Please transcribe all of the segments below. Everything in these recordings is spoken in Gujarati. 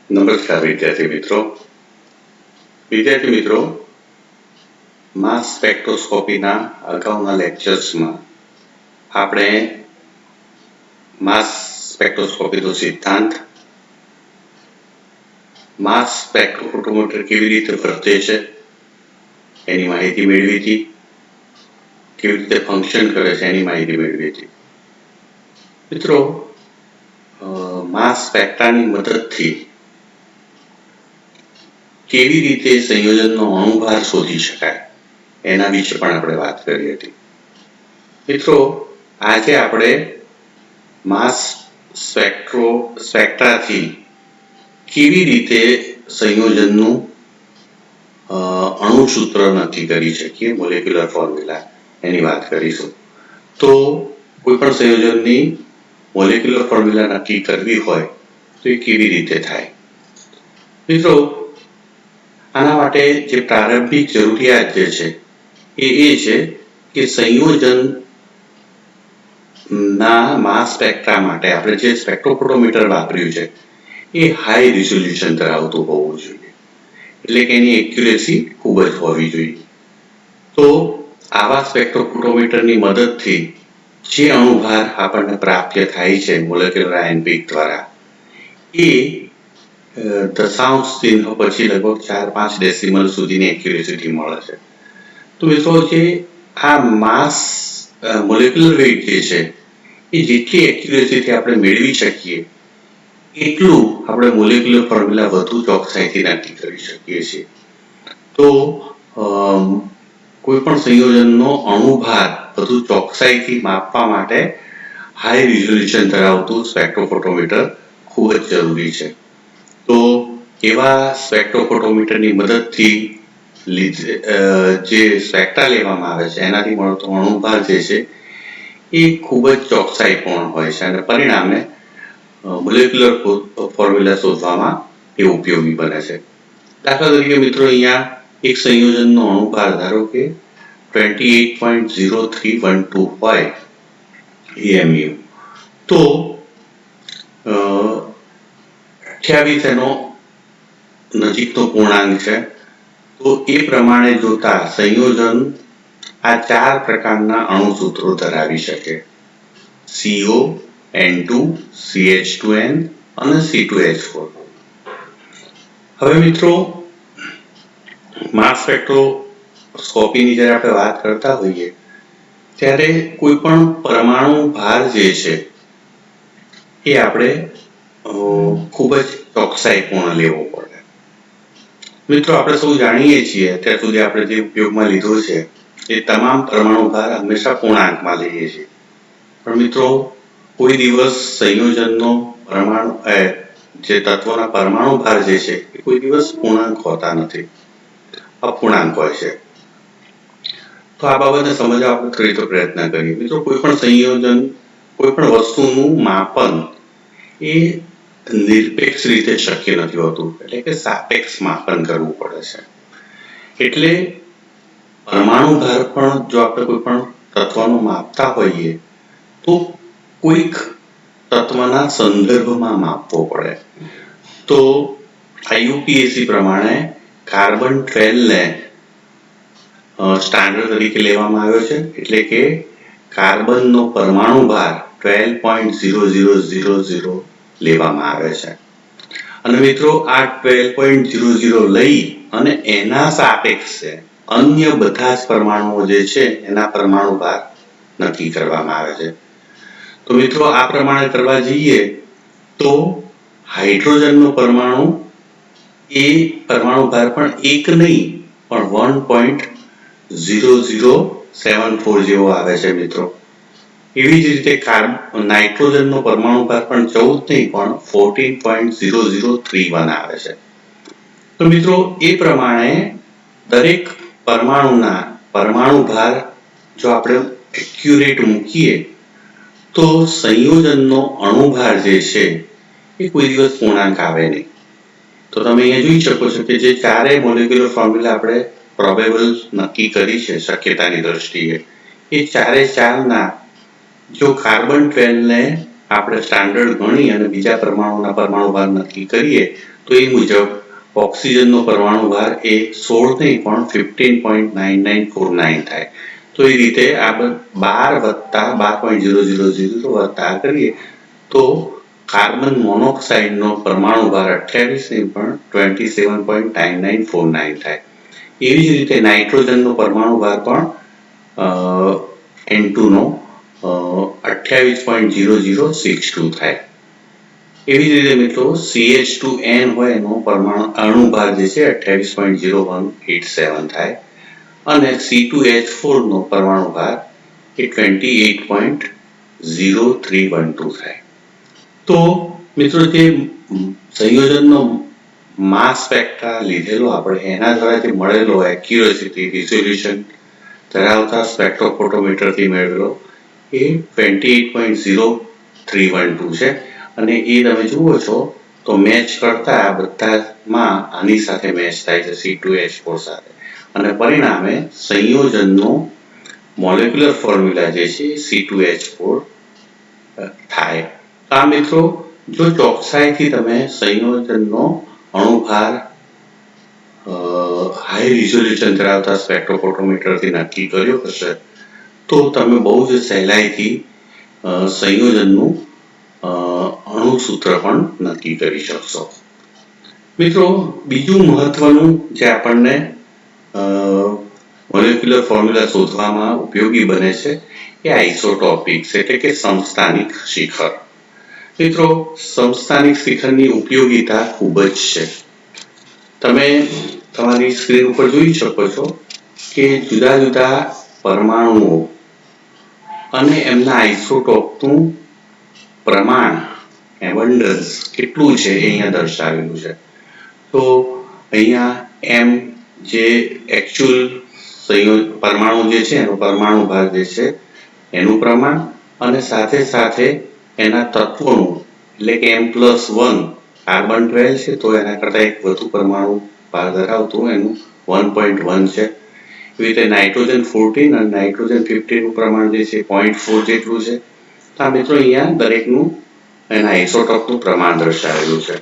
નમસ્કાર વિદ્યાર્થી મિત્રો માસ સ્પેક્ટ્રોસ્કોપીના અગાઉના લેક્ચર્સમાં આપણે માસ સ્પેક્ટ્રોસ્કોપીનો સિદ્ધાંત, માસ સ્પેક્ટ્રોફોટોમીટર કેવી રીતે વર્તે છે એની માહિતી મેળવી હતી, કેવી રીતે ફંક્શન કરે છે એની માહિતી મેળવી હતી. મિત્રો, માસ સ્પેક્ટ્રાની મદદથી કેવી રીતે સંયોજનનો અણુભાર શોધી શકાય એના વિશે પણ આપણે વાત કરી હતી. મિત્રો, આજે આપણે માસ સ્પેક્ટ્રાથી કેવી રીતે સંયોજનનું અણુસૂત્ર નક્કી કરી શકીએ, મોલેક્યુલર ફોર્મ્યુલા, એની વાત કરીશું. તો કોઈ પણ સંયોજનની મોલેક્યુલર ફોર્મ્યુલા નક્કી કરવી હોય તો એ કેવી રીતે થાય? મિત્રો, આના માટે જે પ્રારંભિક જરૂરિયાત જે છે એ છે કે સંયોજનના માસ સ્પેક્ટ્રા માટે આપણે જે સ્પેક્ટ્રોફોટોમીટર વાપર્યું છે એ હાઈ રિઝોલ્યુશન ધરાવતું હોવું જોઈએ, એટલે કે એની એક્યુરેસી ખૂબ જ હોવી જોઈએ. તો આવા સ્પેક્ટ્રોફોટોમીટરની મદદથી જે અણુભાર આપણને પ્રાપ્ત થાય છે મોલેક્યુલર આયન પીક દ્વારા એ દશાંશ ચિહ્ન પછી લગભગ 4-5 ડેસિમલ સુધીની એક્યુરેસીથી મળે છે. તો મિત્રો, જે આ માસ મોલેક્યુલર વેઇટ જે છે એ જેટલી એક્યુરેસીથી આપણે મેળવી શકીએ એટલું આપણે મોલેક્યુલર ફોર્મ્યુલા વધુ ચોકસાઈથી નક્કી કરી શકીએ છીએ. તો કોઈ પણ સંયોજનનો અણુભાર વધુ ચોકસાઈથી માપવા માટે હાઈ રિઝોલ્યુશન ધરાવતું સ્પેક્ટ્રોફોટોમીટર ખૂબ જ જરૂરી છે. તો એવા સ્પેક્ટ્રોફોટોમીટરની મદદથી જે સ્પેક્ટ્રા લેવામાં આવે છે એનાથી મળતો અણુભાર જે છે એ ખૂબ જ ચોકસાઈપૂર્ણ હોય છે અને પરિણામે મોલેક્યુલર ફોર્મ્યુલા શોધવામાં એ ઉપયોગી બને છે. દાખલા તરીકે મિત્રો, અહીંયા એક સંયોજનનો અણુભાર ધારો કે 28.0312 હોય EMU, તો 28 એનો નજીકનો પૂર્ણાંક છે. તો એ પ્રમાણે જોતા સંયોજન આ 4 પ્રકારના અણુસૂત્રો ધરાવી શકે: CO, N2, CH2N અને C2H4. હવે મિત્રો, માસ સ્પેક્ટ્રોસ્કોપીની જ્યારે આપણે વાત કરતા હોઈએ ત્યારે કોઈ પણ પરમાણુ ભાર જે છે એ આપણે ખૂબ જ ચોકસાઈપૂર્ણ લેવો પડે. મિત્રો, આપણે સૌ જાણીએ છીએ અત્યાર સુધી આપણે જે ઉપયોગમાં લીધો છે એ તમામ પરમાણુ ભાર હંમેશા પૂર્ણાંકમાં લઈએ છીએ. પણ મિત્રો, કોઈ દિવસ સંયોજનનો જે તત્વોના પરમાણુ ભાર જે છે એ કોઈ દિવસ પૂર્ણાંક હોતા નથી, અપૂર્ણાંક હોય છે. તો આ બાબતને સમજવા આપણે થોડી તો પ્રયત્ન કરીએ. મિત્રો, કોઈ પણ સંયોજન, કોઈ પણ વસ્તુનું માપન એ નિરપેક્ષ રીતે શક્ય નથી હોતું, એટલે કે સાપેક્ષ માપન કરવું પડે છે. એટલે પરમાણુ ભાર પણ જો આપણે કોઈ પણ તત્વનું માપતા હોઈએ તો કોઈક તત્વના સંદર્ભમાં માપવો પડે. તો IUPAC પ્રમાણે કાર્બન 12 ને સ્ટાન્ડર્ડ તરીકે લેવામાં આવ્યો છે, એટલે કે કાર્બનનો પરમાણુ ભાર 12.0000 લેવામાં આવે છે. અને મિત્રો, આ 12.00 લઈ અને એના સાપેક્ષે અન્ય બધા જ પરમાણુઓ જે છે એના પરમાણુ ભાર નક્કી કરવામાં આવે છે. તો મિત્રો, આ પ્રમાણે કરવા જઈએ તો હાઇડ્રોજનનો પરમાણુ એ પરમાણુ ભાર પણ 1 નહીં પણ 1.0074 જેવો આવે છે મિત્રો. એવી જ રીતે નાઇટ્રોજનનો પરમાણુ ભાર પણ 14 નહીં પણ 14.0031 આવે છે. તો મિત્રો, એ પ્રમાણે દરેક પરમાણુના પરમાણુ ભાર જો આપણે એક્યુરેટ મૂકીએ તો સંયોજનનો અણુભાર જે છે એ કોઈ દિવસ પૂર્ણાંક આવે નહીં. તો તમે અહીંયા જોઈ શકો છો કે જે ચારેય મોલેક્યુલર ફોર્મ્યુલા આપણે પ્રોબેબલ નક્કી કરી છે શક્યતાની દ્રષ્ટિએ, એ ચારે ચારના જો કાર્બન 12 ને આપણે સ્ટાન્ડર્ડ ગણી અને બીજા પરમાણુના પરમાણુ ભાર નક્કી કરીએ તો એ મુજબ ઓક્સિજનનો પરમાણુ ભાર એ 16 નહીં પણ 15.9949 થાય. તો એ રીતે આ 12 વત્તા 12.000 વત્તા કરીએ તો કાર્બન મોનોક્સાઇડનો પરમાણુ ભાર 28 નહીં પણ 27.9949 થાય. એવી જ રીતે નાઇટ્રોજનનો પરમાણુ ભાર પણ N2 નો 28.0062 થાય. એવી જ રીતે મિત્રો CH2N હોય એનો અણુ ભાર જે છે 28.0187 થાય અને C2H4 નો પરમાણુ ભાર એ 28.0312 થાય. તો મિત્રો જે સંયોજનનો માસ સ્પેક્ટ્રા લીધેલો આપણે એના દ્વારા જે મળેલો એક્યુરસીટી રિઝોલ્યુશન ધરાવતા સ્પેક્ટ્રોફોટોમીટરથી મેળવેલો એ 28.0312 છે અને એ તમે જુઓ છો તો મેચ કરતા આ બધામાં આની સાથે મેચ થાય છે C2H4 સાથે અને પરિણામે સંયોજનનો મોલેક્યુલર ફોર્મ્યુલા જે છે C2H4 થાય. આ મિત્રો જો ચોકસાઈથી તમે સંયોજનનો અણુભાર હાઈ રિઝોલ્યુશન ધરાવતા સ્પેક્ટ્રોફોટોમીટરથી નક્કી કર્યો હશે તો તમે બહુ જ સહેલાઈથી સંયોજનનું અણુસૂત્ર પણ નક્કી કરી શકશો. મિત્રો બીજું મહત્વનું જે આપણને મોલેક્યુલર ફોર્મ્યુલા શોધવામાં ઉપયોગી બને છે એ આઇસોટોપિક્સ એટલે કે સમસ્થાનિક શિખર. મિત્રો સમસ્થાનિક શિખરની ઉપયોગિતા ખૂબ જ છે. તમે તમારી સ્ક્રીન ઉપર જોઈ શકો છો કે જુદા જુદા પરમાણુઓ અને એમના આઇસોટોપનું પ્રમાણ એબન્ડન્સ કેટલું છે એ અહીંયા દર્શાવેલું છે. તો અહીંયા M જે એકચ્યુઅલ પરમાણુ જે છે એનો પરમાણુ ભાર જે છે એનું પ્રમાણ અને સાથે સાથે એના તત્વોનું એટલે કે M+1 કાર્બન 12 છે તો એના કરતા એક વધુ પરમાણુ ભાર ધરાવતું એનું 1.1 છે. એવી રીતે નાઇટ્રોજન 14 અને નાઇટ્રોજન 15 નું પ્રમાણ જે છે 0.4 જેટલું છે. તો આ મિત્રો અહીંયા દરેકનું એના આઇસોટોપનું પ્રમાણ દર્શાવેલું છે.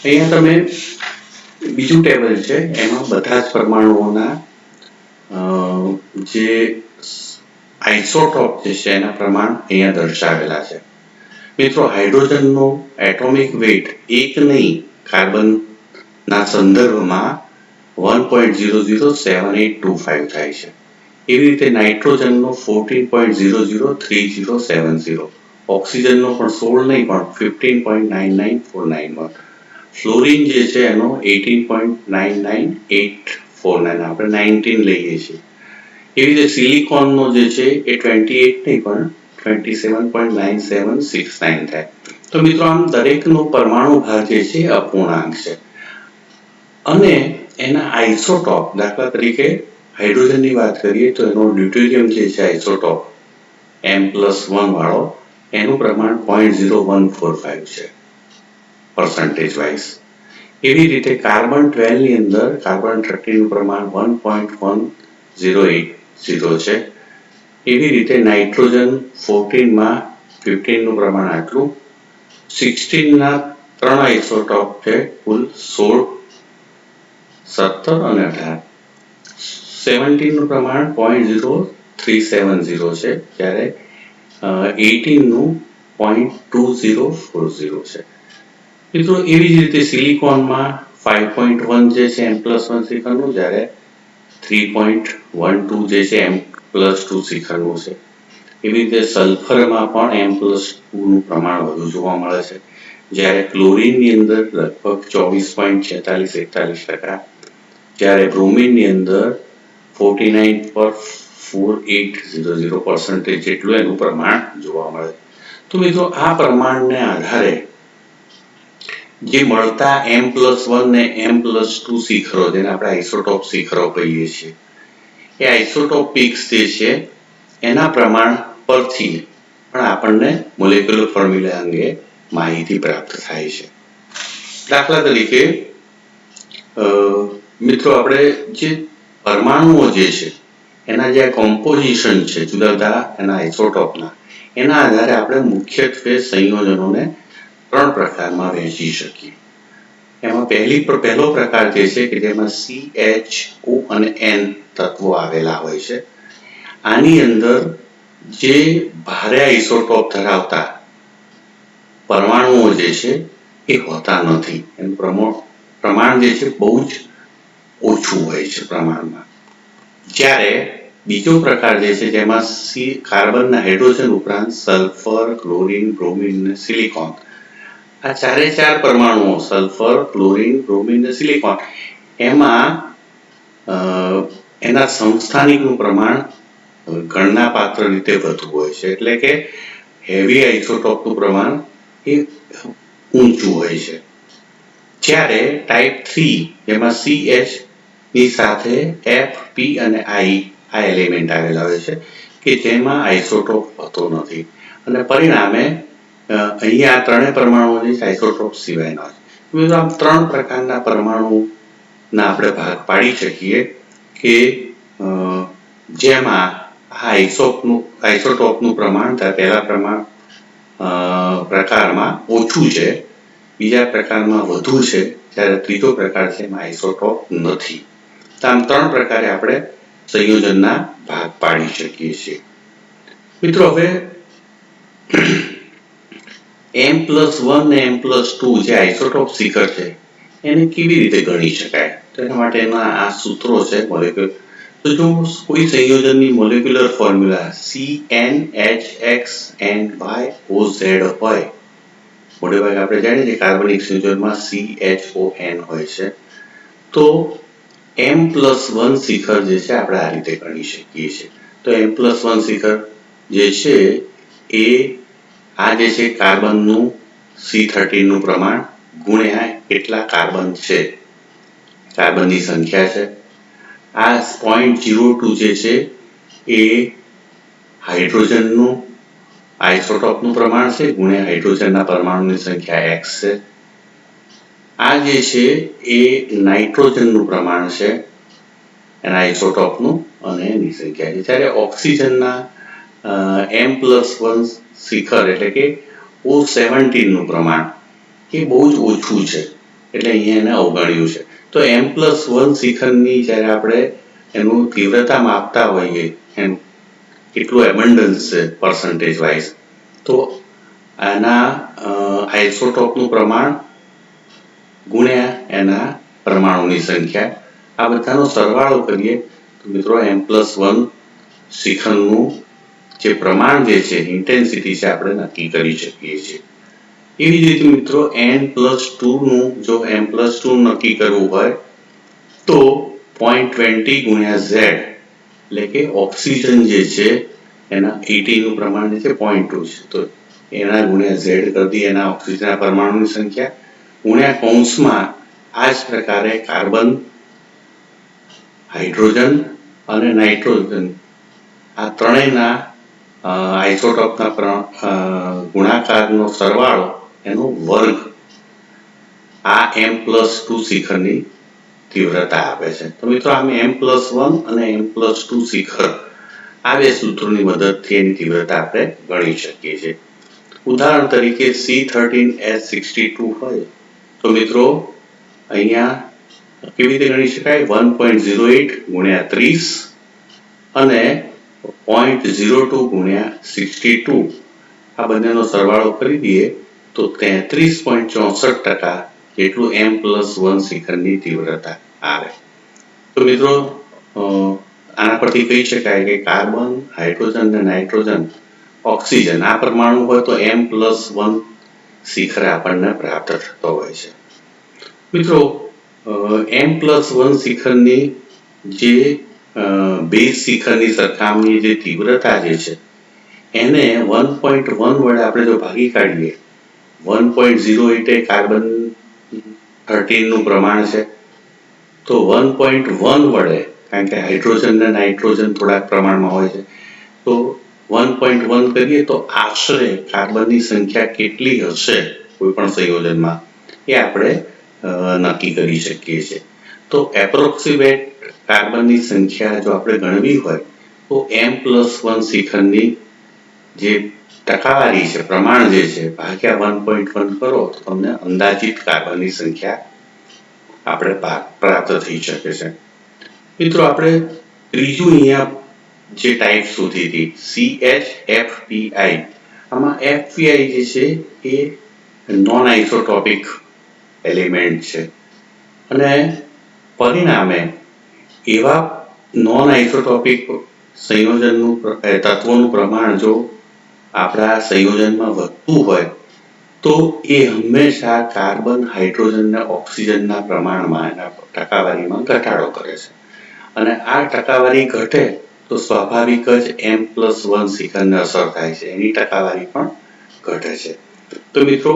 અહીંયા તમે બીજું ટેબલ છે એમાં બધા જ પરમાણુઓના જે આઇસોટોપ જે છે એના પ્રમાણ અહીંયા દર્શાવેલા છે. મિત્રો હાઇડ્રોજનનો એટોમિક વેઇટ એક નહીં કાર્બનના સંદર્ભમાં 1.007825 થાય છે. એવી રીતે નાઇટ્રોજનનો 14.003070, ઓક્સિજનનો પણ 16 નહીં પણ 15.99491, ફ્લોરિન જે છે એનો 18.99849, આપણે 19 લઈએ છીએ. એવી રીતે સિલિકોનનો જે છે એ 28 નહીં પણ 27.9769 થાય. તો મિત્રો આમ દરેકનો પરમાણુ ભાર જે છે અપૂર્ણાંક છે અને એના આઇસોટોપ દાખલા તરીકે હાઇડ્રોજનની વાત કરીએ તો એનો ડ્યુટેરિયમ જે છે આઇસોટોપ M+1 વાળો એનું પ્રમાણ 0.0145 છે પર્સન્ટેજ વાઇઝ. એવી રીતે કાર્બન 12 ની અંદર કાર્બન 13 નું પ્રમાણ 1.1080 છે. એવી રીતે નાઇટ્રોજન 14 માં 15 નું પ્રમાણ આટલું. 16 ના 3 આઇસોટોપ છે કુલ 16, 17 અને 18. 17 નું પ્રમાણ 0.0370 છે જ્યારે 18 નું 0.2040 છે. મિત્રો એવી જ રીતે સિલિકોનમાં 5.1 જે છે M+1 શિખરનું જ્યારે 3.12 જે છે M+2 શિખરનું છે. એવી રીતે સલ્ફરમાં પણ M+2 નું પ્રમાણ વધુ જોવા મળે છે જ્યારે ક્લોરીનની અંદર લગભગ 24.4641%, જ્યારે બ્રોમિનની અંદર 49.4800% જેટલું એનું પ્રમાણ જોવા મળે. તો મિત્રો આ પ્રમાણને આધારે જે મળતા M+1 ને M+2 શિખરો જેને આપણે આઇસોટોપ શિખરો કહીએ છીએ એ આઇસોટોપ પીક્સ જે છે એના પ્રમાણ પરથી પણ આપણને મોલેક્યુલર ફોર્મ્યુલા અંગે માહિતી પ્રાપ્ત થાય છે. દાખલા તરીકે મિત્રો આપણે જે પરમાણુઓ જે છે એના જે કોમ્પોઝિશન છે જુદા જુદા એના આઇસોટોપના એના આધારે આપણે મુખ્યત્વે સંયોજનોને 3 પ્રકારમાં વહેંચી શકીએ. એમાં પહેલો પ્રકાર જે છે કે જેમાં CHO અને N તત્વો આવેલા હોય છે. આની અંદર જે ભારે આઇસોટોપ ધરાવતા પરમાણુઓ જે છે એ હોતા નથી. એનું પ્રમાણ જે છે બહુ જ ઓછું હોય છે પ્રમાણમાં. જ્યારે બીજો પ્રકાર જે છે જેમાં કાર્બનના હાઇડ્રોજન ઉપરાંત સલ્ફર, ક્લોરીન, બ્રોમિન અને સિલિકોન, આ ચારે ચાર પરમાણુઓ સલ્ફર, ક્લોરીન, બ્રોમિન અને સિલિકોન, એમાં એના સમસ્થાનિકનું પ્રમાણ ગણનાપાત્ર રીતે વધુ હોય છે. એટલે કે હેવી આઇસોટોપનું પ્રમાણ એ ઊંચું હોય છે. જ્યારે ટાઈપ 3 જેમાં CH ની સાથે F, P અને I આ એલિમેન્ટ આવેલા હોય છે કે જેમાં આઇસોટોપ હોતો નથી અને પરિણામે અહીંયા આ ત્રણેય પરમાણુઓ જે છે આઇસોટોપ સિવાયના હોય છે. આમ 3 પ્રકારના પરમાણુના આપણે ભાગ પાડી શકીએ કે જેમાં આઇસોટોપનું પ્રમાણ પહેલા પ્રકારમાં ઓછું છે, બીજા પ્રકારમાં વધુ છે, જ્યારે ત્રીજો પ્રકાર છે એમાં આઇસોટોપ નથી. આમ 3 પ્રકારે આપણે સંયોજનના ભાગ પાડી શકીએ છીએ. મિત્રો, હવે M+1 ને M+2 જે આઇસોટોપ શિખર છે એને કેવી રીતે ગણી શકાય? તો એના માટેના આ સૂત્રો છે મોલેક્યુલર. તો જો કોઈ સંયોજનની મોલેક્યુલર ફોર્મ્યુલા CnHxNYOZ હોય, મોટેભાગે આપણે જાણીએ છીએ કાર્બનિક સંયોજનમાં CHON હોય છે, તો M+1 શિખર જે છે આપણે આ રીતે ગણી શકીએ છીએ. તો M+1 શિખર જે છે એ આ જે છે કાર્બનનું C13 નું પ્રમાણ ગુણ્યા કેટલા કાર્બન છે, કાર્બનની સંખ્યા છે. આ 0.02 જે છે એ હાઇડ્રોજનનું આઇસોટોપનું પ્રમાણ છે ગુણ્યા હાઇડ્રોજનના પરમાણુની સંખ્યા x છે. આ જે છે એ નાઇટ્રોજનનું પ્રમાણ છે એના આઇસોટોપનું અને એની સંખ્યા છે. જ્યારે ઓક્સિજનના M+1 શિખર એટલે કે O17 નું પ્રમાણ એ બહુ જ ઓછું છે, એટલે અહીંયા એને અવગણ્યું છે. તો M+1 શિખરની જ્યારે આપણે એનું તીવ્રતા માપતા હોઈએ એમ કેટલું એબન્ડન્સ છે પર્સન્ટેજ વાઇઝ, તો એના આઇસોટોપનું પ્રમાણ ગુણ્યા એના પરમાણુની સંખ્યા, આ બધાનો સરવાળો કરીએ તો મિત્રો M+1 શિખરનું જે પ્રમાણ જે છે ઇન્ટેન્સિટી છે આપણે નક્કી કરી શકીએ છીએ. એવી જ રીતે મિત્રો N+2 નું જો M+2 નક્કી કરવું હોય તો 0.20 ગુણ્યા Z એટલે કે ઓક્સિજન જે છે એના 80 નું પ્રમાણ જે છે 0.2 છે, તો એના ગુણ્યા Z કરી દઈએ એના ઓક્સિજનના પરમાણુની સંખ્યા ગુણ્યા કૌંસમાં આ જ પ્રકારે કાર્બન, હાઇડ્રોજન અને નાઇટ્રોજન આ ત્રણેયના આઇસોટોપના ગુણાકારનો સરવાળો એનો વર્ગ આ M+2 શિખરની તીવ્રતા આપે છે. તો મિત્રો આમ M+1 અને M+2 શિખર આ બે સૂત્રોની મદદથી એની તીવ્રતા આપણે ગણી શકીએ છીએ. ઉદાહરણ તરીકે C13H62 હોય તો મિત્રો અહીંયા કેવી રીતે ગણી શકાય? 1.08 ગુણ્યા 30 અને 0.02 ગુણ્યા 62 આ બંનેનો સરવાળો કરી દઈએ તો 33.64% જેટલું M+1 શિખરની તીવ્રતા આવે. તો મિત્રો આના પરથી કહી શકાય કે કાર્બન, હાઇડ્રોજન અને નાઇટ્રોજન, ઓક્સિજન આ પરમાણુ હોય તો M+1 શિખર આપણને પ્રાપ્ત થતો હોય છે. મિત્રો M+1 શિખરની જે બેઝ શિખરની સરખામણી જે તીવ્રતા જે છે એને 1.1 વડે આપણે જો ભાગી કાઢીએ, 1.08 એ કાર્બન 13 નું પ્રમાણ છે, તો 1.1 વડે, કારણ કે હાઇડ્રોજન અને નાઇટ્રોજન થોડાક પ્રમાણમાં હોય છે, તો 1.1 કરીએ તો આશરે કાર્બનની સંખ્યા કેટલી હશે કોઈ પણ સંયોજનમાં એ આપણે નક્કી કરી શકીએ છીએ. તો એપ્રોક્સિમેટ કાર્બનની સંખ્યા જો આપણે ગણવી હોય તો M+1 શિખરની જે ટકાવારી છે, પ્રમાણ જે છે ભાગ્યા 1.1 કરો તો તમને અંદાજિત કાર્બનની સંખ્યા આપણે પ્રાપ્ત થઈ શકે છે. મિત્રો આપણે ત્રીજું અહીંયા જે ટાઈપ શોધી હતી CHFPI, આમાં FPI જે છે એ નોન આઇસોટોપિક એલિમેન્ટ છે અને પરિણામે એવા નોન આઇસોટોપિક સંયોજનનું તત્વોનું પ્રમાણ જો આપણા સંયોજનમાં વધતું હોય તો એ હંમેશા કાર્બન, હાઇડ્રોજન અને ઓક્સિજનના પ્રમાણમાં એના ટકાવારીમાં ઘટાડો કરે છે અને આ ટકાવારી ઘટે તો સ્વાભાવિક જ M+1 શિખરને અસર થાય છે, એની ટકાવારી પણ ઘટે છે. તો મિત્રો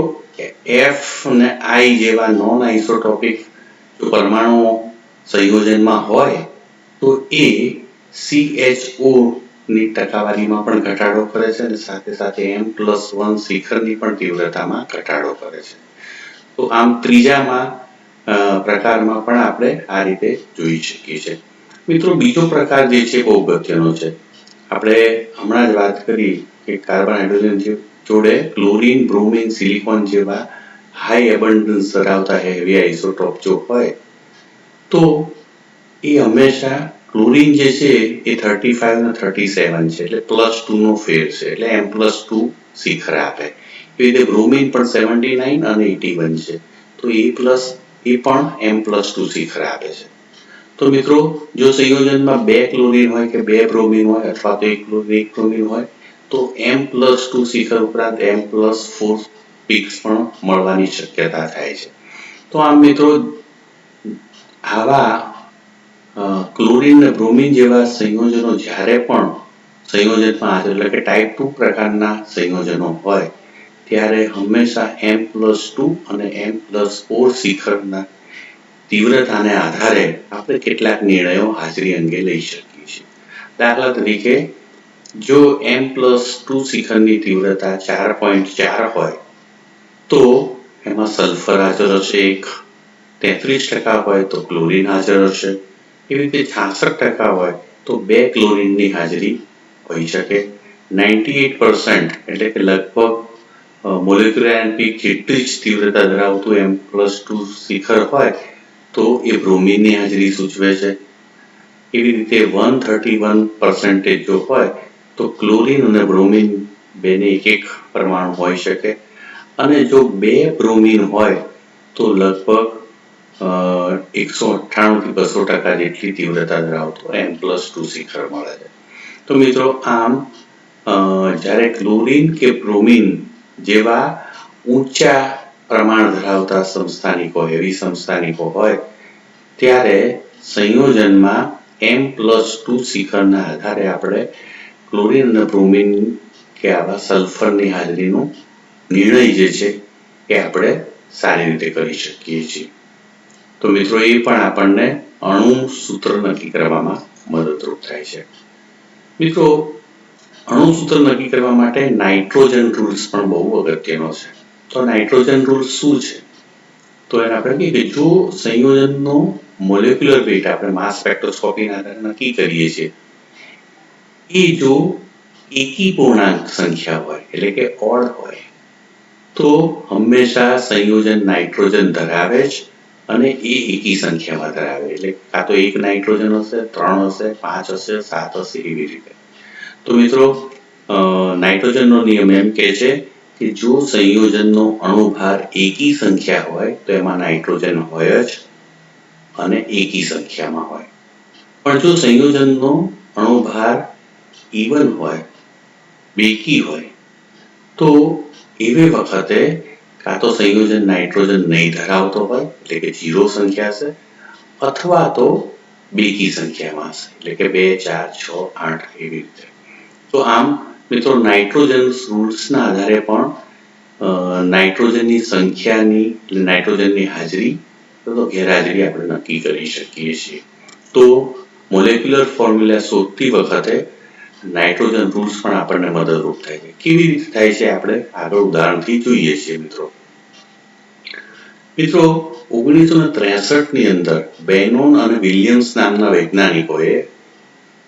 F અને I જેવા નોન આઇસોટોપિક પરમાણુઓ સંયોજનમાં હોય તો એ CHO ની ટકાવારીમાં પણ ઘટાડો કરે છે અને સાથે સાથે M+1 શિખરની પણ તીવ્રતામાં ઘટાડો કરે છે. તો આમ ત્રીજામાં પ્રકારમાં પણ આપણે આ રીતે જોઈ શકીએ છીએ. મિત્રો બીજો પ્રકાર જે છે બહુ અગત્યનો છે. આપણે હમણાં જ વાત કરી કે કાર્બન, હાઇડ્રોજન જોડે ક્લોરીન, બ્રોમિન, સિલિકોન જેવા હાઈ એબન્ડન્સ ધરાવતા હેવી આઇસોટોપ જો હોય તો એ હંમેશા ક્લોરીન જે છે એ 35 અને 37 છે એટલે +2 નો ફેર છે એટલે M+2 શિખર આપે. એવી રીતે બ્રોમિન પણ 79 અને 81 છે તો એ પણ M+2 શિખર આપે છે. તો મિત્રો જો સંયોજનમાં 2 ક્લોરીન હોય કે 2 બ્રોમિન હોય અથવા તો 1 ક્લોરીન 1 બ્રોમિન હોય તો M+2 શિખર ઉપરાંત M+4 પીક્સ પણ મળવાની શક્યતા થાય છે. તો આમ મિત્રો આવા ક્લોરીન અને બ્રોમિન જેવા સંયોજનો જ્યારે પણ સંયોજનમાં હાજર એટલે કે ટાઈપ 2 પ્રકારના સંયોજનો હોય ત્યારે હંમેશા M+2 અને M+4 શિખરના તીવ્રતાને આધારે આપણે કેટલાક નિર્ણયો હાજરી અંગે લઈ શકીએ છીએ. દાખલા તરીકે જો M+2 શિખરની તીવ્રતા 4.4 હોય તો એમાં સલ્ફર હાજર હશે 33% હોય તો ક્લોરીન હાજર હશે. એવી રીતે 66% હોય તો 2 ક્લોરીનની હાજરી હોઈ શકે. 98% એટલે કે લગભગ મોલેક્યુલર એનર્જી જેટલી જ તીવ્રતા ધરાવતું M+2 શિખર હોય તો એ બ્રોમિનની હાજરી સૂચવે છે. એવી રીતે 131% જો હોય તો ક્લોરીન અને બ્રોમિન બેને એક પરમાણુ હોઈ શકે અને જો 2 બ્રોમિન હોય તો લગભગ 198 થી 200% જેટલી તીવ્રતા ધરાવતો M+2 શિખર મળે છે. તો મિત્રો આમ જ્યારે ક્લોરીન કે બ્રોમિન જેવા ઊંચા પ્રમાણ ધરાવતા સમસ્થાનિકો, હેવી સમસ્થાનિકો હોય ત્યારે સંયોજનમાં M+2 શિખરના આધારે આપણે ક્લોરીન અને બ્રોમિન કે આવા સલ્ફરની હાજરીનો નિર્ણય જે છે એ આપણે સારી રીતે કરી શકીએ છીએ. તો મિત્રો એ પણ આપણને અણુ સૂત્ર નક્કી કરવામાં મદદરૂપ થાય છે. મિત્રો અણુ સૂત્ર નક્કી કરવા માટે નાઇટ્રોજન રૂલ્સ પણ બહુ અગત્યનો છે. તો નાઇટ્રોજન રૂલ્સ શું છે? તો એને આપણે કહીએ કે જો સંયોજનનો મોલેક્યુલર વેઇટ આપણે માસ સ્પેક્ટ્રોસ્કોપીના આધારે નક્કી કરીએ છીએ એ જો એકી પૂર્ણાંક સંખ્યા હોય એટલે કે ઓડ હોય તો હંમેશા સંયોજન નાઇટ્રોજન ધરાવે જ અને એ એકી સંખ્યામાં ધરાવે એટલે કાં તો 1 નાઇટ્રોજન હશે, 3 હશે, 5 હશે, 7 હશે એવી રીતે. તો મિત્રો નાઇટ્રોજનનો નિયમ એમ કહે છે કે જો સંયોજનનો અણુભાર એકી સંખ્યા હોય તો એમાં નાઇટ્રોજન હોય જ અને એકી સંખ્યામાં હોય. પણ જો સંયોજનનો અણુભાર ઇવન હોય, બેકી હોય તો એવી વખતે કાં તો સંયોજન નાઇટ્રોજન નહીં ધરાવતો હોય એટલે કે 0 સંખ્યા હશે અથવા તો બેકી સંખ્યામાં હશે એટલે કે 2, 4, 6, 8 એવી રીતે. તો આમ મિત્રો નાઇટ્રોજન રૂલ્સના આધારે પણ નાઇટ્રોજનની સંખ્યાની એટલે નાઇટ્રોજનની હાજરી તો ગેરહાજરી આપણે નક્કી કરી શકીએ છીએ. તો મોલેક્યુલર ફોર્મ્યુલા શોધતી વખતે નાઇટ્રોજન રૂલ્સ પણ આપણને મદદરૂપ થાય છે. કેવી રીતે થાય છે આપણે આગળ ઉદાહરણથી જોઈએ છીએ મિત્રો. 1963ની અંદર બેનોન અને વિલિયમ્સ નામના વૈજ્ઞાનિકોએ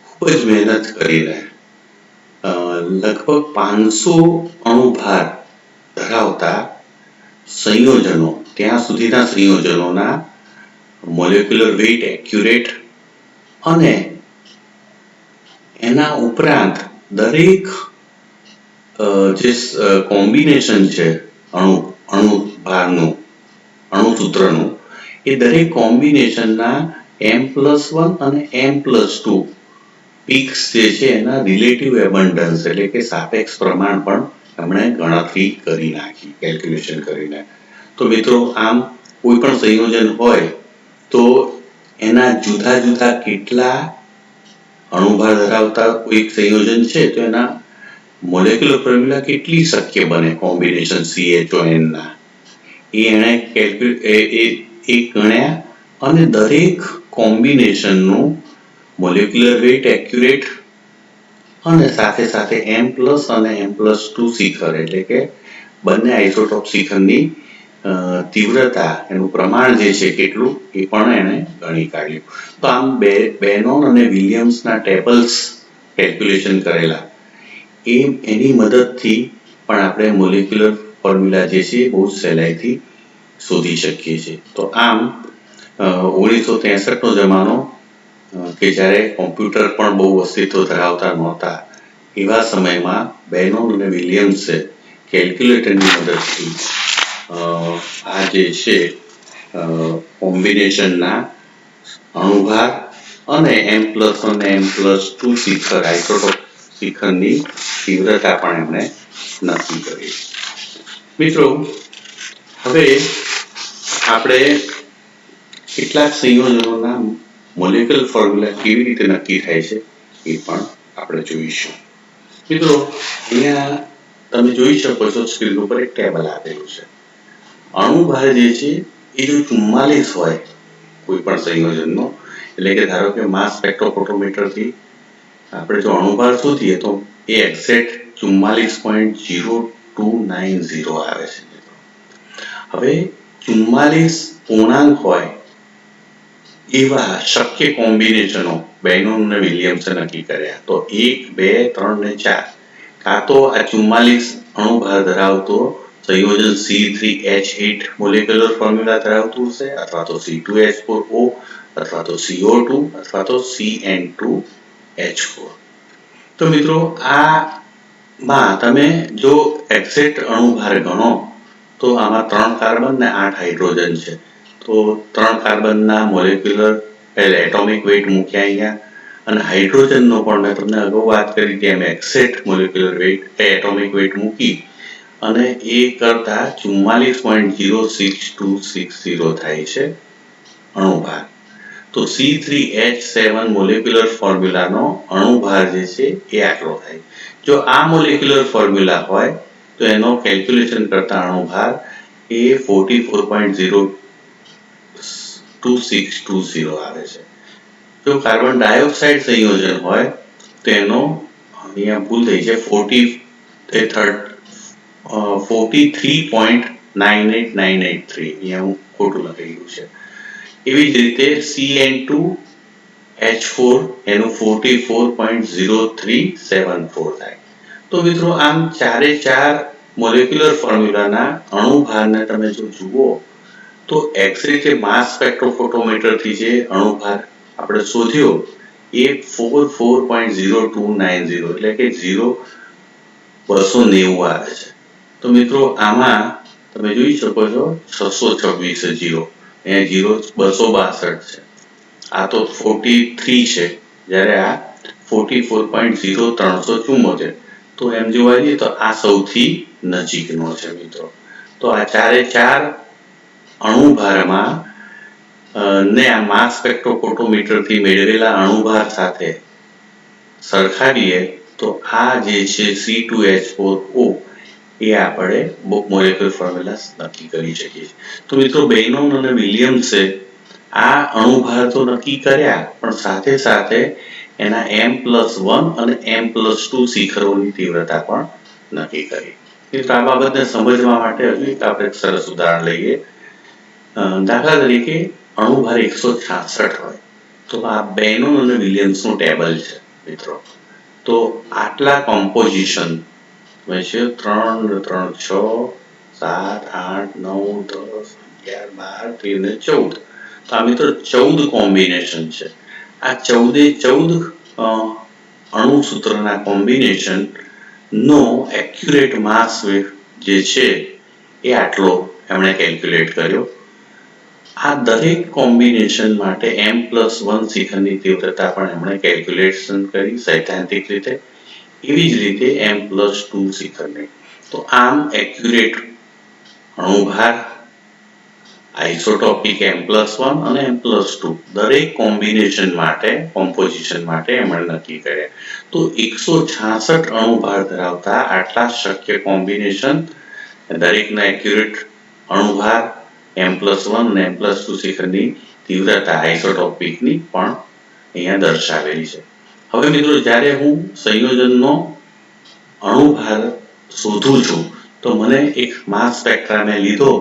ખૂબ જ મહેનત કરીને લગભગ 500 અણુભાર ધરાવતા સંયોજનો ત્યાં સુધીના સંયોજનોના મોલેક્યુલર વેઇટ એક્યુરેટ અને એના ઉપરાંત દરેક જે કોમ્બિનેશન છે અણુભારનું અણુસૂત્રનું એ દરેક કોમ્બિનેશનના M+1 અને M+2 પીક્સ જે છે એના રિલેટિવ એબન્ડન્સ એટલે કે સાપેક્ષ પ્રમાણ પણ એમણે ગણતરી કરી નાખી કેલ્ક્યુલેશન કરીને. તો મિત્રો આમ કોઈ પણ સંયોજન હોય તો એના જુદા જુદા કેટલા અણુભાર ધરાવતા કોઈ સંયોજન છે તો એના મોલેક્યુલર ફોર્મ્યુલા કેટલી શક્ય બને કોમ્બિનેશન CHON ના એ એણે ગણ્યા અને દરેક કોમ્બિનેશનનું મોલેક્યુલર વેઇટ એક્યુરેટ અને સાથે સાથે M+ અને M+2 શિખર એટલે કે બંને આઇસોટોપ શિખરની તીવ્રતા એનું પ્રમાણ જે છે કેટલું એ પણ એણે ગણી કાઢ્યું. તો આમ બેનોન અને વિલિયમ્સના ટેબલ્સ કેલ્ક્યુલેશન કરેલા એની મદદથી પણ આપણે મોલેક્યુલર ફોર્મ્યુલા જે છે એ બહુ સહેલાઈથી શોધી શકીએ છીએ. તો આમ 1963નો જમાનો કે જ્યારે કોમ્પ્યુટર પણ બહુ અસ્તિત્વ ધરાવતા નહોતા એવા સમયમાં બેનોન અને વિલિયમ્સે કેલ્ક્યુલેટરની મદદથી આ જે છે કોમ્બિનેશનના અણુભાર અને M+ અને M+2 શિખર આઇસોટોપ શિખરની તીવ્રતા પણ એમણે નક્કી કરી. મિત્રો હવે આપણે કેટલાક સંયોજનોના મોલેક્યુલર ફોર્મ્યુલા કેવી રીતે નક્કી થાય છે એ પણ આપણે જોઈશું. મિત્રો અહીંયા તમે જોઈ શકો છો સ્ક્રીન ઉપર એક ટેબલ આપેલું છે. અણુભાર જે છે એ જો 44 હોય કોઈ પણ સંયોજનનો એટલે કે ધારો કે માસ સ્પેક્ટ્રોફોટોમીટરથી આપણે જો અણુભાર શોધીએ તો એ એક્ઝેક્ટ 44.0290 આવે છે. હવે 44 પૂર્ણાંક હોય એવા શક્ય કોમ્બિનેશનો બેનોન અને વિલિયમ્સે નક્કી કર્યા. તો 1, 2, 3 ને 4 કાં તો આ 44 અણુભાર ધરાવતો સંયોજન C3H8 મોલેક્યુલર ફોર્મ્યુલા ધરાવતું હશે અથવા તો C2H4O અથવા તો CO2 અથવા તો CN2H4. તો મિત્રો આમાં તમે જો એક્ઝેક્ટ અણુભાર ગણો તો આમાં 3 કાર્બન ને 8 હાઇડ્રોજન છે. તો 3 કાર્બનના મોલેક્યુલર એટોમિક વેઇટ મૂક્યા અહીંયા અને હાઇડ્રોજનનો પણ મેં તમને અગાઉ વાત કરી તેમ exact molecular weight atomic weight મૂકી અને એ કરતા 44.06260 થાય છે અણુભાર. તો C3H7 મોલેક્યુલર ફોર્મ્યુલાનો અણુભાર જે છે એ આટલો થાય. જો આ મોલેક્યુલર ફોર્મ્યુલા હોય તો એનો કેલ્ક્યુલેશન કરતા અણુભાર એ 44.02620 આવે છે. જો કાર્બન ડાયોક્સાઇડ સંયોજન હોય તો એનો અહીંયા ભૂલ થઈ છે 43.98983 અહીંયા હું ખોટું લખેલું છે. એવી જ રીતે CN2H4 એનું 44.0374 થાય. તો મિત્રો આમ ચારે ચાર મોલેક્યુલર ફોર્મ્યુલાના અણુભારને તમે જો જુઓ તો એક્સ-રે કે માસ સ્પેક્ટ્રોફોટોમીટરથી જે અણુભાર આપણે શોધ્યો એ 44.0290 એટલે કે 290 આવે છે. તો મિત્રો આમાં તમે જોઈ શકો છો 626 જીરો અહીંયા જીરો 262 છે. આ તો 43 છે જ્યારે આ 44.0374. તો એમ જોવા જઈએ તો આ સૌથી નજીકનો છે મિત્રો. તો આ ચારે ચાર અણુભારમાં ને આ માસ સ્પેક્ટ્રોફોટોમીટરથી મેળવેલા અણુભાર સાથે સરખાવીએ તો આ જે છે C2H4O એ આપણે મોલેક્યુલર ફોર્મ્યુલા નક્કી કરી શકીએ છીએ. તો મિત્રો બેનોન અને વિલિયમ્સે આ અણુભાર તો નક્કી કર્યા પણ સાથે સાથે એના M+1 અને M+2 શિખરોની તીવ્રતા પણ નક્કી કરી. મિત્રો આ બાબતને સમજવા માટે હજુ એક આપણે સરસ ઉદાહરણ લઈએ. દાખલા તરીકે અણુભાર 166 હોય તો આ બેનોન અને વિલિયમ્સનું ટેબલ છે મિત્રો. તો આટલા કોમ્પોઝિશન છે 3, 3, 6, 7, 8, 9, 10, 11, 12, 13 ને 14. તો આ મિત્રો 14 કોમ્બિનેશન છે. આ 14 અણુસૂત્રના કોમ્બિનેશન નો એક્યુરેટ માસ જે છે એ આટલો એમણે કેલ્ક્યુલેટ કર્યો. આ દરેક કોમ્બિનેશન માટે m+1 શિખરની તીવ્રતા પણ એમણે કેલ્ક્યુલેશન કરી સૈદ્ધાંતિક રીતે. એવી જ રીતે m+2 શિખરની. તો આમ એક્યુરેટ અણુભાર, આઇસોટોપિક m+1 અને m+2 દરેક કોમ્બિનેશન માટે કોમ્પોઝિશન માટે એમણે નક્કી કર્યા. તો 166 અણુભાર ધરાવતા આટલા શક્ય કોમ્બિનેશન, દરેકના એક્યુરેટ અણુભાર, m+1 અને m+2 શિખરની તીવ્રતા આઇસોટોપિકની પણ અહીંયા દર્શાવેલી છે. હવે મિત્રો જ્યારે હું સંયોજનનો અણુભાર શોધું છું તો મને એક માસ સ્પેક્ટ્રા મેં લીધો,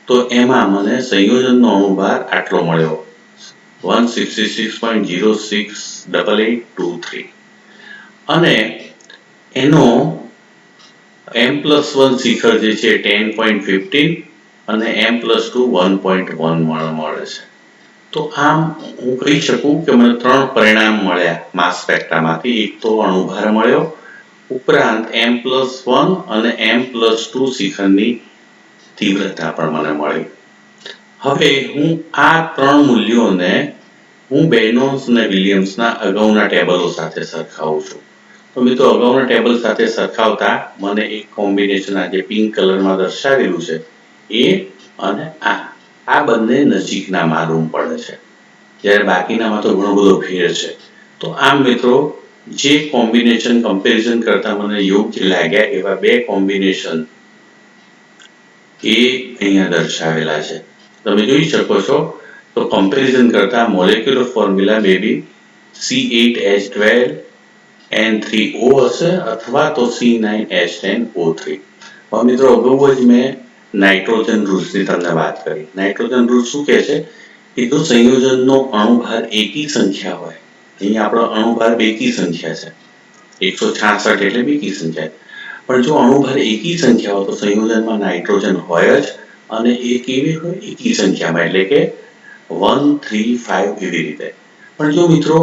તો એમાં મને સંયોજનનો અણુભાર આટલો મળ્યો 166.068823 અને એનો m+1 શિખર જે છે 10.15 અને m+2 1.1 મળે છે. તો આમ હું કહી શકું કે મને 3 પરિણામ મળ્યા માસ સ્પેક્ટ્રામાંથી. એક તો અણુભાર મળ્યો, ઉપરાંત m+1 અને m+2 શિખરની તીવ્રતા પણ મને મળી. હવે હું આ 3 મૂલ્યોને હું બેનોસ અને વિલિયમ્સના અગાઉના ટેબલો સાથે સરખાવું છું. તો મિત્રો અગાઉના ટેબલ સાથે સરખાવતા મને એક કોમ્બિનેશન આ જે પિંક કલરમાં દર્શાવેલું છે એ અને આ બંને નજીકના માલુમ પડે છે, જ્યારે બાકીનામાં તો ઘણો બધો ફેર છે. તો આમ મિત્રો જે કોમ્બિનેશન કમ્પેરિઝન કરતા મને યોગ્ય લાગ્યા એવા 2 કોમ્બિનેશન એ અહીંયા દર્શાવેલા છે. તમે જોઈ શકો છો. તો કમ્પેરિઝન કરતા મોલેક્યુલર ફોર્મ્યુલા મે બી C8H12N3O હશે અથવા તો C9H10O3. હવે મિત્રો અગાઉ જ મેં નાઇટ્રોજન રૂલ્સની તમને વાત કરી. નાઇટ્રોજન રૂલ શું કહે છે કે જો સંયોજનનો અણુભાર એકી સંખ્યા હોય, અહીંયા આપણો અણુભાર બેકી સંખ્યા છે 166 એટલે બેકી સંખ્યા, પણ જો અણુભાર એકી સંખ્યા હોય તો સંયોજનમાં નાઇટ્રોજન હોય જ, અને એ કેવી હોય એકી સંખ્યામાં એટલે કે 1 3 5 એવી રીતે. પણ જો મિત્રો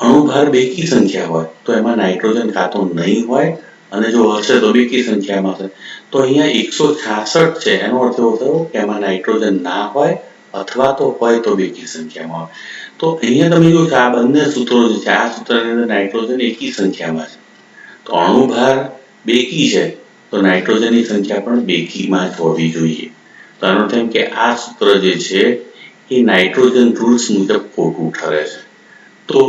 અણુભાર બેકી સંખ્યા હોય તો એમાં નાઇટ્રોજન કાં તો નહીં હોય, અને જો હશે તો બેકી સંખ્યામાં હશે. તો અહીંયા 166 છે એનો અર્થ એવો થયો કે એમાં નાઇટ્રોજન ના હોય અથવા તો હોય તો બેકી સંખ્યામાં હોય. તો અહીંયા તમે જો આ બંને સૂત્રો જે છે, આ સૂત્રની અંદર નાઇટ્રોજન એકી સંખ્યામાં છે, તો અણુભાર બેકી છે તો નાઇટ્રોજનની સંખ્યા પણ બેકીમાં જ હોવી જોઈએ. તો આનો અર્થ એમ કે આ સૂત્ર જે છે એ નાઇટ્રોજન રૂલ્સ મુજબ ખોટું ઠરે છે. તો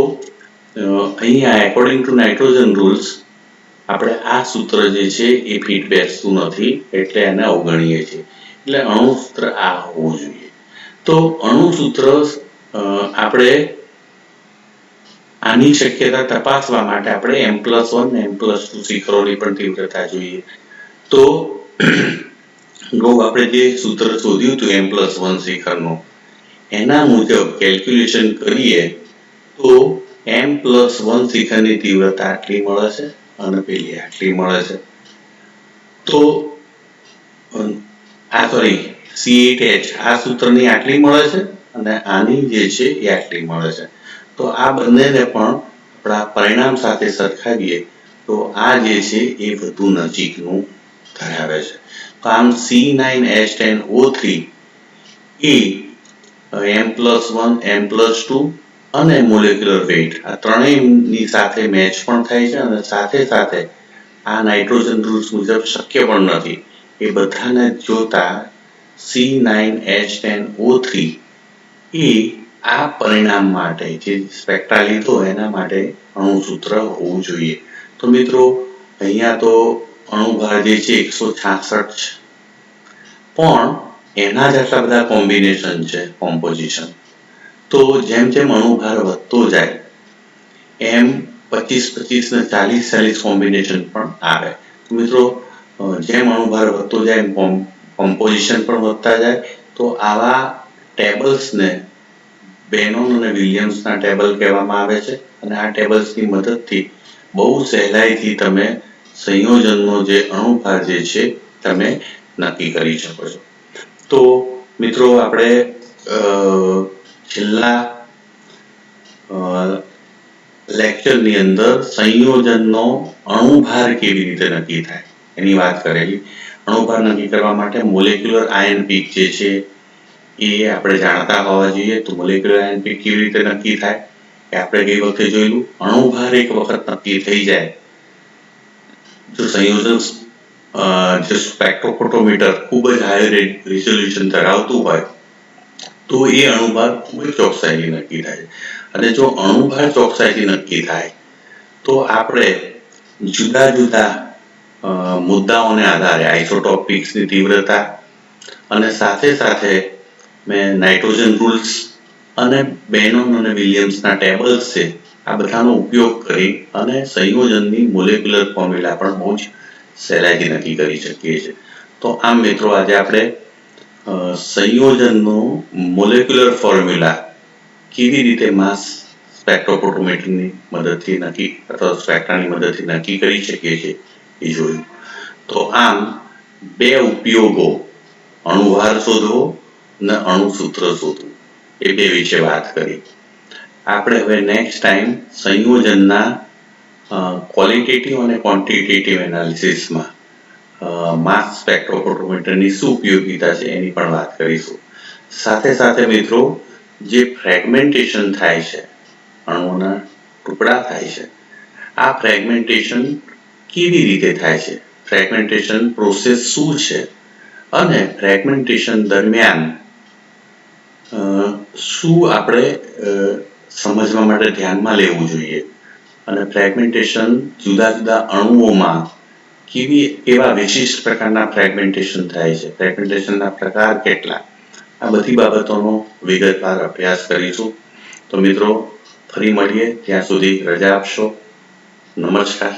અહીંયા એકોર્ડિંગ ટુ નાઇટ્રોજન રૂલ્સ આપણે આ સૂત્ર જે છે એ ફિટ બેસતું નથી, એટલે એને અવગણીએ છીએ. એટલે અણુસૂત્ર આ હોવું જોઈએ. તો અણુસૂત્ર આપણે આની શક્યતા તપાસવા માટે આપણે m+1 m+2 શિખરોની પણ તીવ્રતા જોઈએ. તો આપણે જે સૂત્ર શોધ્યું હતું m+1 શિખરનું, એના મુજબ કેલ્ક્યુલેશન કરીએ તો m+1 શિખરની તીવ્રતા આટલી મળે છે અને પેલી આટલી મળે છે. તો C8H આ સૂત્રની આટલી મળે છે અને આની જે છે એ આટલી મળે છે. તો આ બંનેને પણ આપણા પરિણામ સાથે સરખાવીએ તો આ જે છે એ વધુ નજીકનું ધરાવે છે. તો આમ C9H10O3 એ m+1 m+2 અને મોલેક્યુલર વેઇટ આ ત્રણેયની સાથે મેચ પણ થાય છે, અને સાથે સાથે આ નાઇટ્રોજન રૂલ્સ મુજબ શક્ય પણ નથી. એ બધાને જોતા C9H10O3 એ આ પરિણામ માટે જે સ્પેક્ટ્રા લીધો એના માટે અણુસૂત્ર હોવું જોઈએ. તો મિત્રો અહીંયા તો અણુભાર જે છે 166 છે, પણ એના જ આટલા બધા કોમ્બિનેશન છે કોમ્પોઝિશન. તો જેમ જેમ અણુભાર વધતો જાય એમ 25 25 ને 40 40 કોમ્બિનેશન પણ આવે. તો મિત્રો જેમ અણુભાર વધતો જાય એમ કોમ્પોઝિશન પણ વધતા જાય. તો આવા ટેબલ્સને બેનોન અને વિલિયમ્સના ટેબલ કહેવામાં આવે છે, અને આ ટેબલ્સની મદદથી બહુ સહેલાઈથી તમે સંયોજનનો જે અણુભાર જે છે તમે નક્કી કરી શકો છો. તો મિત્રો આપણે છેલ્લા લેક્ચરની અંદર સંયોજનનો અણુભાર કેવી રીતે નક્કી થાય એની વાત કરેલી. અણુભાર નક્કી કરવા માટે મોલેક્યુલર આયન પીક જે છે એ આપણે જાણતા હોવા જોઈએ. તો મોલેક્યુલર આયન પીક કેવી રીતે નક્કી થાય એ આપણે ગઈ વખતે જોયેલું. અણુભાર એક વખત નક્કી થઈ જાય, જો સંયોજન જે સ્પેક્ટ્રોફોટોમીટર ખૂબ જ હાઈ રિઝોલ્યુશન ધરાવતું હોય તો એ અણુભાર ખૂબ જ ચોકસાઈથી નક્કી થાય. અને જો અણુભાર ચોકસાઈથી નક્કી થાય તો આપણે જુદા જુદા મુદ્દાઓને આધારે આઇસોટોપિક્સની તીવ્રતા અને સાથે સાથે મેં નાઇટ્રોજન રૂલ્સ અને બેનોન અને વિલિયમ્સના ટેબલ્સ છે આ બધાનો ઉપયોગ કરી અને સંયોજનની મોલેક્યુલર ફોર્મ્યુલા પણ બહુ જ સહેલાઈથી નક્કી કરી શકીએ છીએ. તો આમ મિત્રો આજે આપણે સંયોજનનો મોલેક્યુલર ફોર્મ્યુલા કેવી રીતે માસ સ્પેક્ટ્રોફોટોમીટરની મદદથી નક્કી અથવા સ્પેક્ટ્રાની મદદથી નક્કી કરી શકીએ છીએ એ જોયું. તો આમ બે ઉપયોગો, અણુભાર શોધવો અને અણુસૂત્ર શોધવું, એ બે વિશે વાત કરી. આપણે હવે નેક્સ્ટ ટાઈમ સંયોજનના ક્વોલિટેટિવ અને ક્વોન્ટિટેટિવ એનાલિસિસમાં માસ સ્પેક્ટ્રોફોટોમીટરની શું ઉપયોગિતા છે એની પણ વાત કરીશું. સાથે સાથે મિત્રો જે ફ્રેગમેન્ટેશન થાય છે, અણુઓના ટુકડા થાય છે, આ ફ્રેગમેન્ટેશન કેવી રીતે થાય છે, ફ્રેગમેન્ટેશન પ્રોસેસ શું છે અને ફ્રેગમેન્ટેશન દરમિયાન શું આપણે સમજવા માટે ધ્યાનમાં લેવું જોઈએ અને ફ્રેગમેન્ટેશન જુદા જુદા અણુઓમાં કેવા વિશિષ્ટ પ્રકારના ફ્રેગમેન્ટેશન થાય છે, ફ્રેગમેન્ટેશનના પ્રકાર કેટલા, આ બધી બાબતોનો વિગતવાર અભ્યાસ કરીશું. તો મિત્રો ફરી મળીએ, ત્યાં સુધી રજા આપશો. નમસ્કાર.